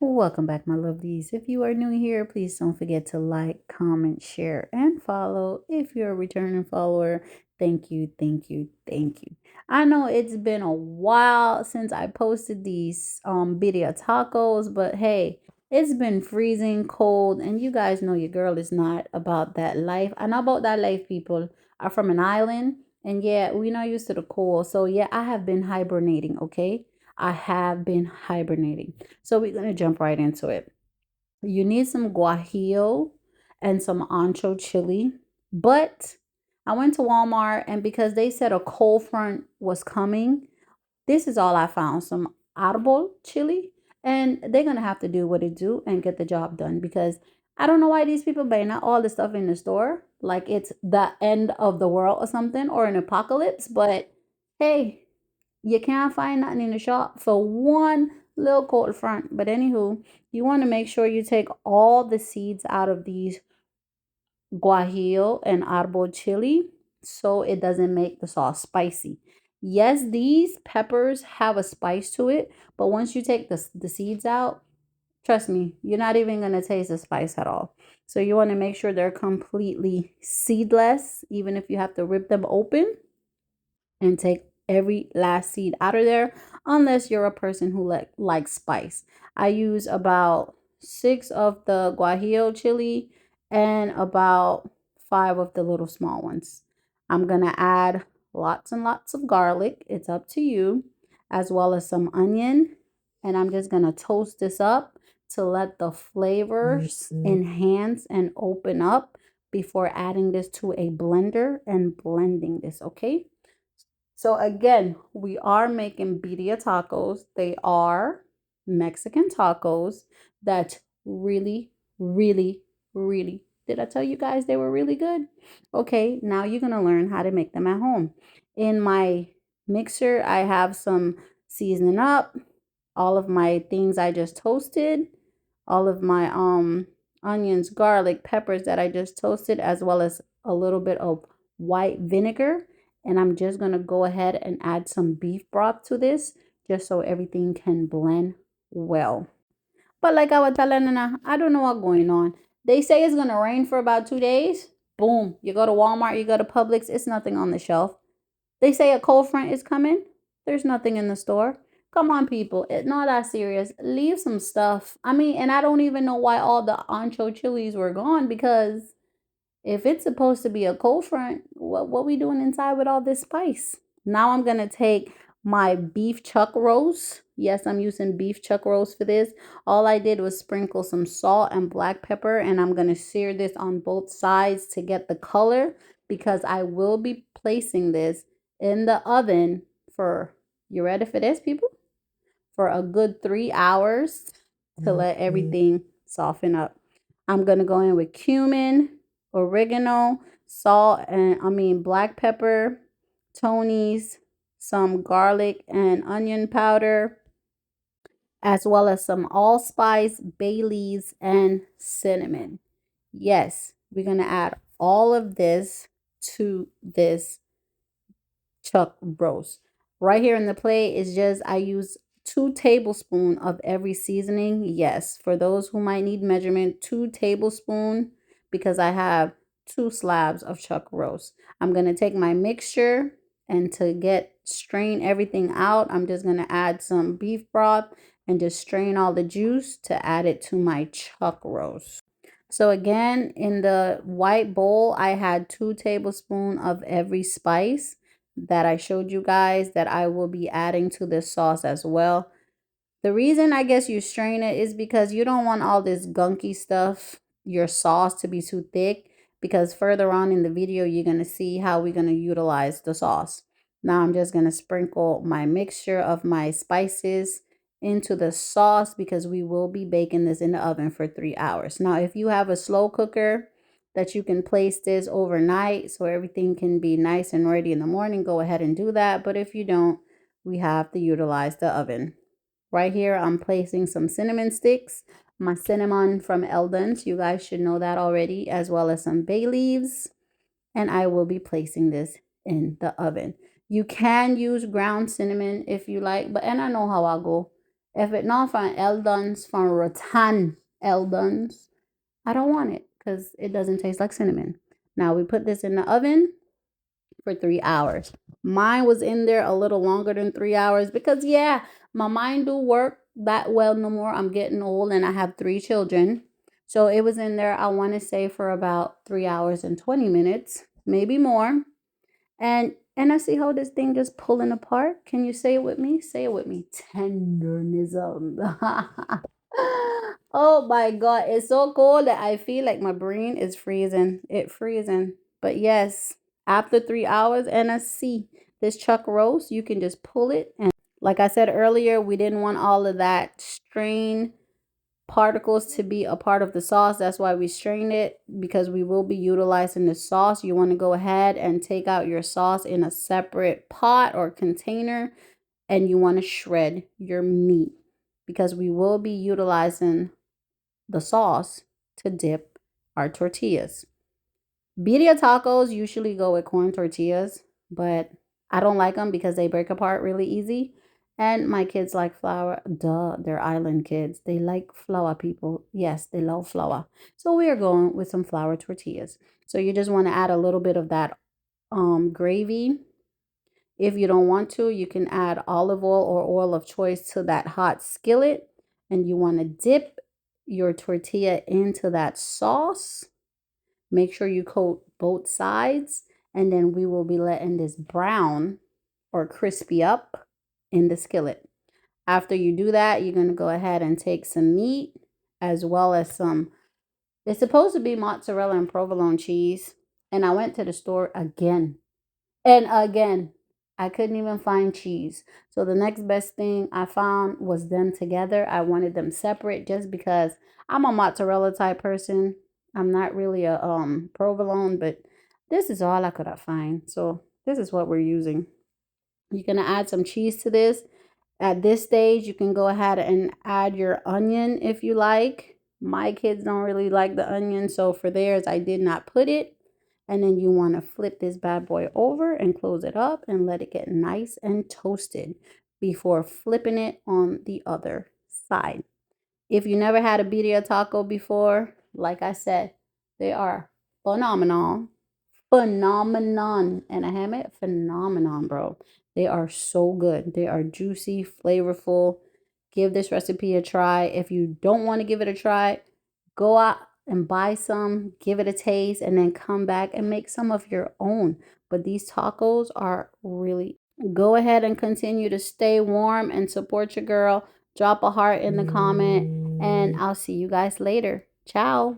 Welcome back, my lovelies. If you are new here, please don't forget to like, comment, share, and follow. If you're a returning follower, thank you, thank you, thank you. I know it's been a while since I posted these birria tacos, but hey, it's been freezing cold, and you guys know your girl is not about that life. I'm not about that life, people. I'm from an island, and yeah, we're not used to the cold. So yeah, I have been hibernating, okay? I have been hibernating. So we're going to jump right into it. You need some guajillo and some ancho chili. But I went to Walmart, and because they said a cold front was coming, this is all I found, some arbol chili. And they're going to have to do what it do and get the job done, because I don't know why these people buy not all the stuff in the store like it's the end of the world or something, or an apocalypse. But hey, you can't find nothing in the shop for one little cold front. But anywho, you want to make sure you take all the seeds out of these guajillo and arbol chili so it doesn't make the sauce spicy. Yes, these peppers have a spice to it, but once you take the seeds out, trust me, you're not even going to taste the spice at all. So you want to make sure they're completely seedless, even if you have to rip them open and take every last seed out of there, unless you're a person who likes spice. I use about 6 of the guajillo chili and about 5 of the little small ones. I'm gonna add lots and lots of garlic, it's up to you, as well as some onion. And I'm just gonna toast this up to let the flavors enhance and open up before adding this to a blender and blending this, okay? So again, we are making birria tacos. They are Mexican tacos that really, really, really, did I tell you guys they were really good? Okay, now you're going to learn how to make them at home. In my mixer, I have some seasoning up, all of my things I just toasted, all of my onions, garlic, peppers that I just toasted, as well as a little bit of white vinegar. And I'm just going to go ahead and add some beef broth to this just so everything can blend well. But like I was telling Nana, I don't know what's going on. They say it's going to rain for about 2 days. Boom. You go to Walmart, you go to Publix, it's nothing on the shelf. They say a cold front is coming. There's nothing in the store. Come on, people. It's not that serious. Leave some stuff. I mean, and I don't even know why all the ancho chilies were gone, because if it's supposed to be a cold front, what we doing inside with all this spice? Now I'm going to take my beef chuck roast. Yes, I'm using beef chuck roast for this. All I did was sprinkle some salt and black pepper, and I'm going to sear this on both sides to get the color, because I will be placing this in the oven for, you ready for this, people? For a good 3 hours to let everything soften up. I'm going to go in with cumin, oregano, salt, and black pepper, Tony's, some garlic and onion powder, as well as some allspice, bay leaves, and cinnamon. Yes, we're going to add all of this to this chuck roast. Right here in the plate is just, I use 2 tablespoons of every seasoning. Yes, for those who might need measurement, 2 tablespoons, because I have 2 slabs of chuck roast. I'm going to take my mixture, and to get strain everything out, I'm just going to add some beef broth and just strain all the juice to add it to my chuck roast. So again, in the white bowl, I had 2 tablespoons of every spice that I showed you guys that I will be adding to this sauce as well. The reason I guess you strain it is because you don't want all this gunky stuff, your sauce, to be too thick, because further on in the video, you're going to see how we're going to utilize the sauce. Now I'm just going to sprinkle my mixture of my spices into the sauce, because we will be baking this in the oven for 3 hours. Now, if you have a slow cooker that you can place this overnight so everything can be nice and ready in the morning, go ahead and do that. But if you don't, we have to utilize the oven. Right here, I'm placing some cinnamon sticks, my cinnamon from Eldon's. You guys should know that already, as well as some bay leaves. And I will be placing this in the oven. You can use ground cinnamon if you like, but and I know how I go. If it not from Eldon's, from Rattan Eldon's, I don't want it because it doesn't taste like cinnamon. Now we put this in the oven for 3 hours. Mine was in there a little longer than 3 hours because yeah, my mind do work that well no more. I'm getting old and I have 3 children. So it was in there, I want to say for about 3 hours and 20 minutes, maybe more. And I see how this thing just pulling apart. Can you say it with me? Say it with me. Tendernism. Oh my god, it's so cold that I feel like my brain is freezing. It freezing. But yes, after 3 hours and I see this chuck roast, you can just pull it. And like I said earlier, we didn't want all of that strain particles to be a part of the sauce. That's why we strain it, because we will be utilizing the sauce. You want to go ahead and take out your sauce in a separate pot or container, and you want to shred your meat because we will be utilizing the sauce to dip our tortillas. Birria tacos usually go with corn tortillas, but I don't like them because they break apart really easy. And my kids like flour. Duh, they're island kids. They like flour, people. Yes, they love flour. So we are going with some flour tortillas. So you just want to add a little bit of that gravy. If you don't want to, you can add olive oil or oil of choice to that hot skillet. And you want to dip your tortilla into that sauce. Make sure you coat both sides, and then we will be letting this brown or crispy up in the skillet. After you do that, you're going to go ahead and take some meat as well as some, it's supposed to be mozzarella and provolone cheese. And I went to the store again and again. I couldn't even find cheese. So the next best thing I found was them together. I wanted them separate just because I'm a mozzarella type person. I'm not really a provolone, but this is all I could find. So this is what we're using. You're going to add some cheese to this. At this stage, you can go ahead and add your onion if you like. My kids don't really like the onion, so for theirs, I did not put it. And then you want to flip this bad boy over and close it up and let it get nice and toasted before flipping it on the other side. If you never had a birria taco before, like I said, they are phenomenal. Phenomenon. And I have it phenomenon, bro. They are so good. They are juicy, flavorful. Give this recipe a try. If you don't want to give it a try, go out and buy some, give it a taste, and then come back and make some of your own. But these tacos are really, go ahead and continue to stay warm and support your girl. Drop a heart in the comment, and I'll see you guys later. Ciao.